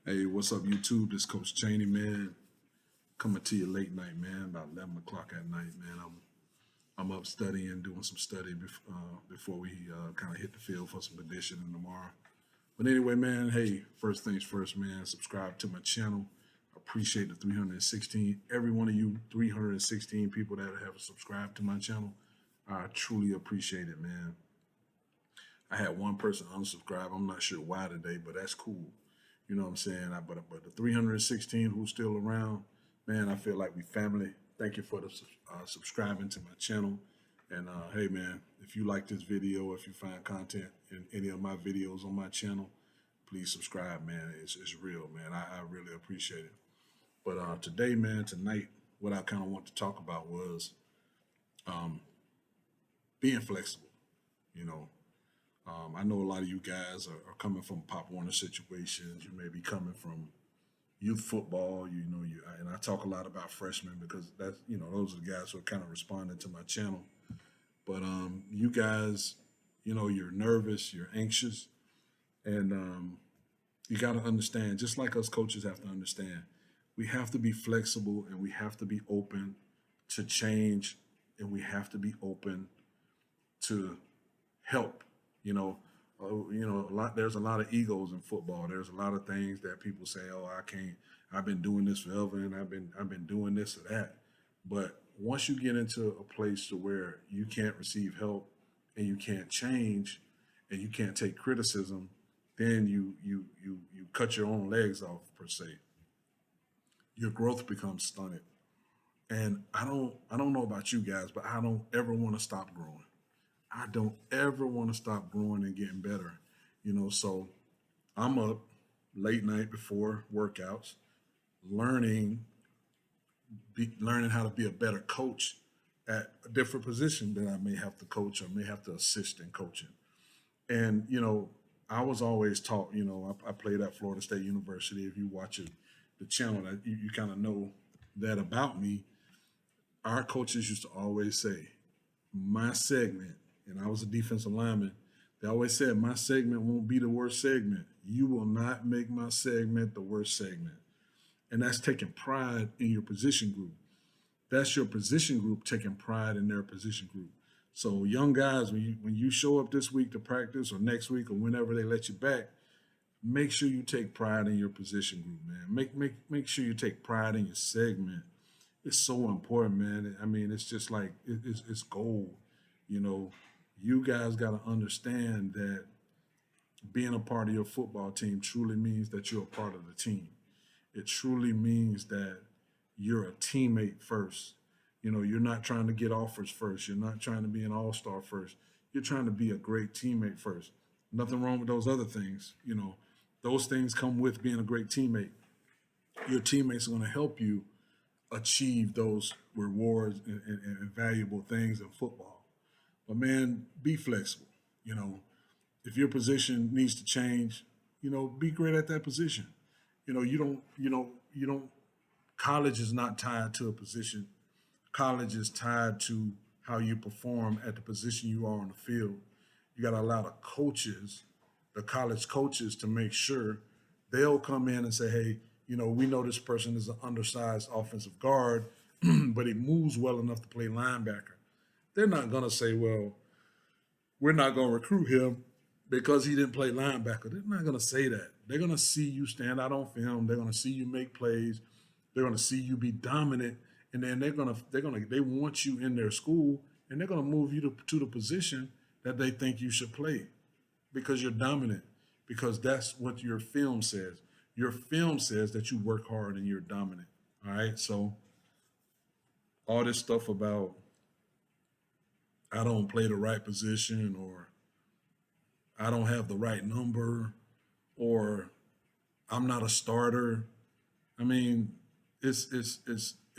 Hey, what's up, YouTube? This Coach Cheney, man, coming to you late night, man, about 11 o'clock at night, man. I'm up studying, doing some study before we kind of hit the field for some conditioning tomorrow. But anyway, man, hey, first things first, man, subscribe to my channel. Appreciate the 316, every one of you 316 people that have subscribed to my channel. I truly appreciate it, man. I had one person unsubscribe. I'm not sure why today, but that's cool. You know what I'm saying? But the 316 who's still around, man, I feel like we family. Thank you for the subscribing to my channel. And hey, man, if you like this video, if you find content in any of my videos on my channel, please subscribe, man. It's real, man. I really appreciate it. But today, man, tonight, what I kind of want to talk about was being flexible. You know, I know a lot of you guys are coming from Pop Warner situations. You may be coming from youth football. And I talk a lot about freshmen because that's those are the guys who are kind of responding to my channel. But you guys, you're nervous, you're anxious, and you got to understand. Just like us coaches have to understand, we have to be flexible and we have to be open to change, and we have to be open to help. You know, a lot. There's a lot of egos in football. There's a lot of things that people say, "Oh, I can't. I've been doing this forever, and I've been doing this or that." But once you get into a place to where you can't receive help and you can't change and you can't take criticism, then you cut your own legs off per se. Your growth becomes stunted. And I don't know about you guys, but I don't ever want to stop growing. I don't ever want to stop growing and getting better. So I'm up late night before workouts, learning learning how to be a better coach at a different position that I may have to coach or may have to assist in coaching. And I was always taught. I played at Florida State University. If you watch the channel, that you kind of know that about me. Our coaches used to always say, my segment, and I was a defensive lineman, they always said, my segment won't be the worst segment. You will not make my segment the worst segment. And that's taking pride in your position group. That's your position group taking pride in their position group. So young guys, when you show up this week to practice or next week or whenever they let you back, make sure you take pride in your position group, man. Make sure you take pride in your segment. It's so important, man. I mean, it's just like it's gold. You know, you guys got to understand that being a part of your football team truly means that you're a part of the team. It truly means that you're a teammate first. You're not trying to get offers first. You're not trying to be an all-star first. You're trying to be a great teammate first. Nothing wrong with those other things. Those things come with being a great teammate. Your teammates are going to help you achieve those rewards and valuable things in football. But man, be flexible. You know, if your position needs to change, be great at that position. You don't. College is not tied to a position. College is tied to how you perform at the position you are on the field. You got a lot of coaches, the college coaches, to make sure they'll come in and say, hey, we know this person is an undersized offensive guard, but he moves well enough to play linebacker. They're not going to say, well, we're not going to recruit him because he didn't play linebacker. They're not going to say that. They're going to see you stand out on film. They're going to see you make plays. They're going to see you be dominant, and then they want you in their school, and they're going to move you to the position that they think you should play because you're dominant. Because that's what your film says. Your film says that you work hard and you're dominant. All right. So all this stuff about I don't play the right position or I don't have the right number or I'm not a starter. I mean, it's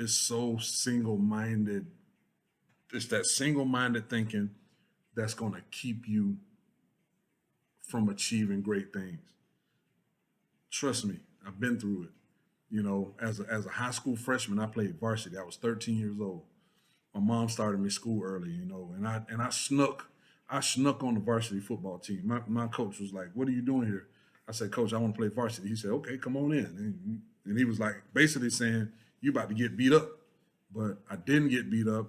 so single minded. It's that single minded thinking that's going to keep you from achieving great things. Trust me, I've been through it. As a high school freshman, I played varsity. I was 13 years old. My mom started me school early, and I snuck on the varsity football team. My coach was like, "What are you doing here?" I said, Coach, I want to play varsity. He said, okay, come on in. And he was like basically saying, you about to get beat up. But I didn't get beat up.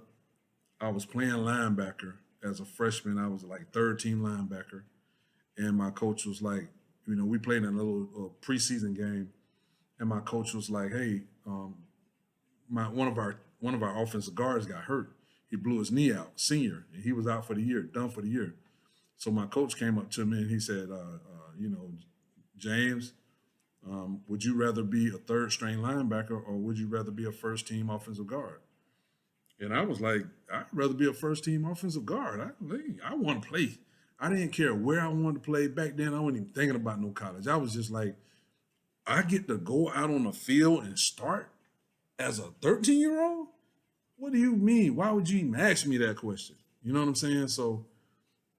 I was playing linebacker as a freshman. I was like third team linebacker. And my coach was like, we played in a little preseason game. And my coach was like, hey, one of our offensive guards got hurt. He blew his knee out, senior, and he was out for the year, done for the year. So my coach came up to me and he said, James, would you rather be a third string linebacker or would you rather be a first team offensive guard? And I was like, I'd rather be a first team offensive guard. I want to play. I didn't care where I wanted to play back then. I wasn't even thinking about no college. I was just like, I get to go out on the field and start as a 13-year-old? What do you mean? Why would you even ask me that question? You know what I'm saying? So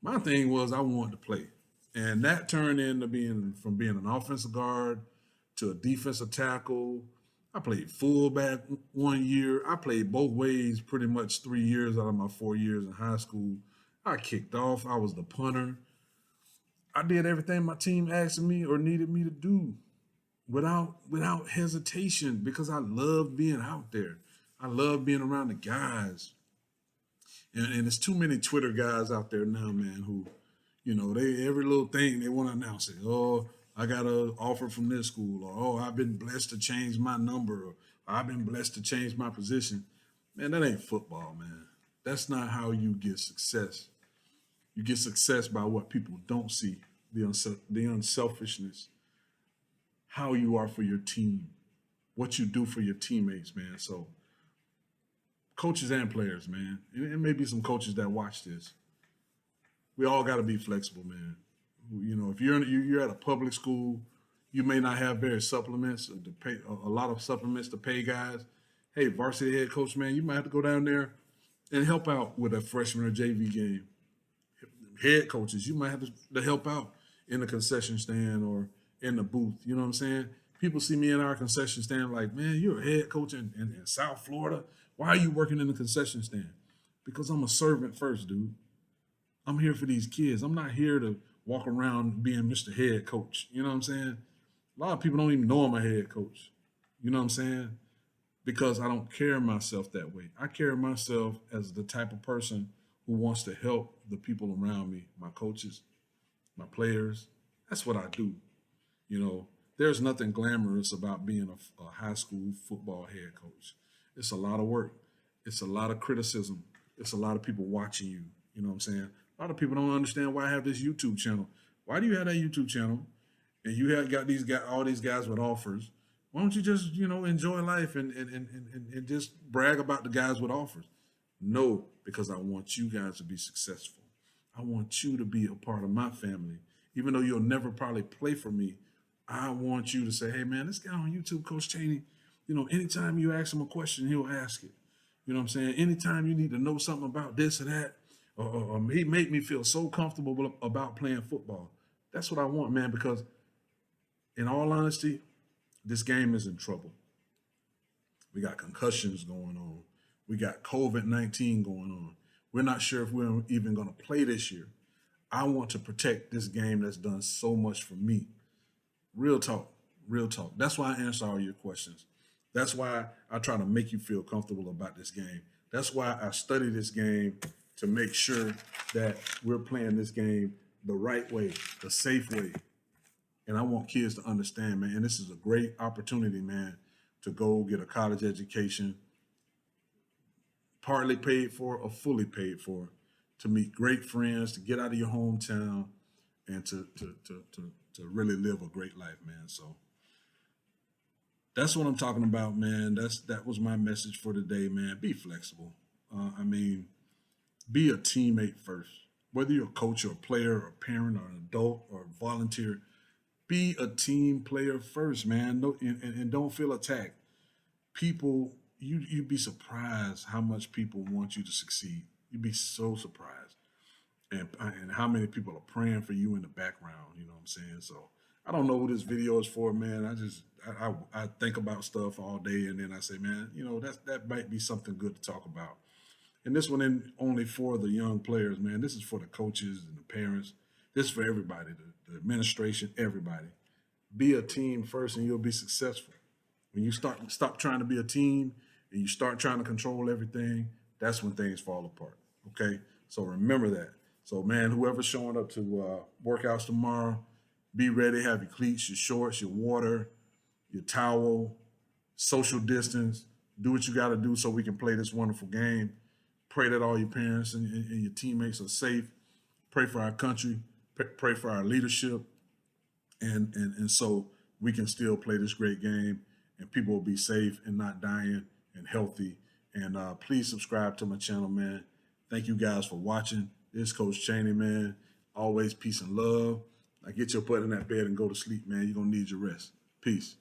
my thing was I wanted to play. And that turned into from being an offensive guard to a defensive tackle. I played fullback 1 year. I played both ways pretty much 3 years out of my 4 years in high school. I kicked off. I was the punter. I did everything my team asked me or needed me to do without hesitation because I love being out there. I love being around the guys. And there's too many Twitter guys out there now, man, who, they every little thing they want to announce it. Oh, I got an offer from this school, or oh, I've been blessed to change my number, or I've been blessed to change my position. Man, that ain't football, man. That's not how you get success. You get success by what people don't see, the unselfishness, how you are for your team, what you do for your teammates, man. So coaches and players, man. And maybe some coaches that watch this. We all got to be flexible, man. If you're at a public school, you may not have various supplements to pay a lot of supplements to pay guys. Hey, varsity head coach, man, you might have to go down there and help out with a freshman or JV game. Head coaches, you might have to help out in the concession stand or in the booth. You know what I'm saying? People see me in our concession stand like, man, you're a head coach in South Florida. Why are you working in the concession stand? Because I'm a servant first, dude. I'm here for these kids. I'm not here to walk around being Mr. Head Coach. You know what I'm saying? A lot of people don't even know I'm a head coach. You know what I'm saying? Because I don't carry myself that way. I carry myself as the type of person who wants to help the people around me, my coaches, my players. That's what I do. There's nothing glamorous about being a high school football head coach. It's a lot of work. It's a lot of criticism. It's a lot of people watching you. You know what I'm saying? A lot of people don't understand why I have this YouTube channel. Why do you have that YouTube channel? And you have got all these guys with offers. Why don't you just, enjoy life and just brag about the guys with offers? No, because I want you guys to be successful. I want you to be a part of my family. Even though you'll never probably play for me, I want you to say, hey, man, this guy on YouTube, Coach Chaney, anytime you ask him a question, he'll ask it. You know what I'm saying? Anytime you need to know something about this or that, or he made me feel so comfortable about playing football. That's what I want, man, because in all honesty, this game is in trouble. We got concussions going on. We got COVID-19 going on. We're not sure if we're even going to play this year. I want to protect this game that's done so much for me. Real talk, real talk. That's why I answer all your questions. That's why I try to make you feel comfortable about this game. That's why I study this game to make sure that we're playing this game the right way, the safe way. And I want kids to understand, man, and this is a great opportunity, man, to go get a college education, partly paid for or fully paid for, to meet great friends, to get out of your hometown, and to really live a great life, man. So that's what I'm talking about, man. That was my message for today, man. Be flexible. Be a teammate first. Whether you're a coach or a player or a parent or an adult or a volunteer, be a team player first, man. No, and don't feel attacked. People, you'd be surprised how much people want you to succeed. You'd be so surprised. And how many people are praying for you in the background, you know what I'm saying? So I don't know who this video is for, man. I think about stuff all day and then I say, man, that might be something good to talk about. And this one ain't only for the young players, man. This is for the coaches and the parents. This is for everybody, the administration, everybody. Be a team first, and you'll be successful. When you stop trying to be a team and you start trying to control everything, that's when things fall apart. Okay, so remember that. So man, whoever's showing up to workouts tomorrow, be ready. Have your cleats, your shorts, your water, your towel, social distance. Do what you got to do so we can play this wonderful game. Pray that all your parents and your teammates are safe. Pray for our country. Pray for our leadership, and so we can still play this great game, and people will be safe and not dying and healthy. And please subscribe to my channel, man. Thank you guys for watching. This is Coach Chaney, man. Always peace and love. Now get your butt in that bed and go to sleep, man. You're gonna need your rest. Peace.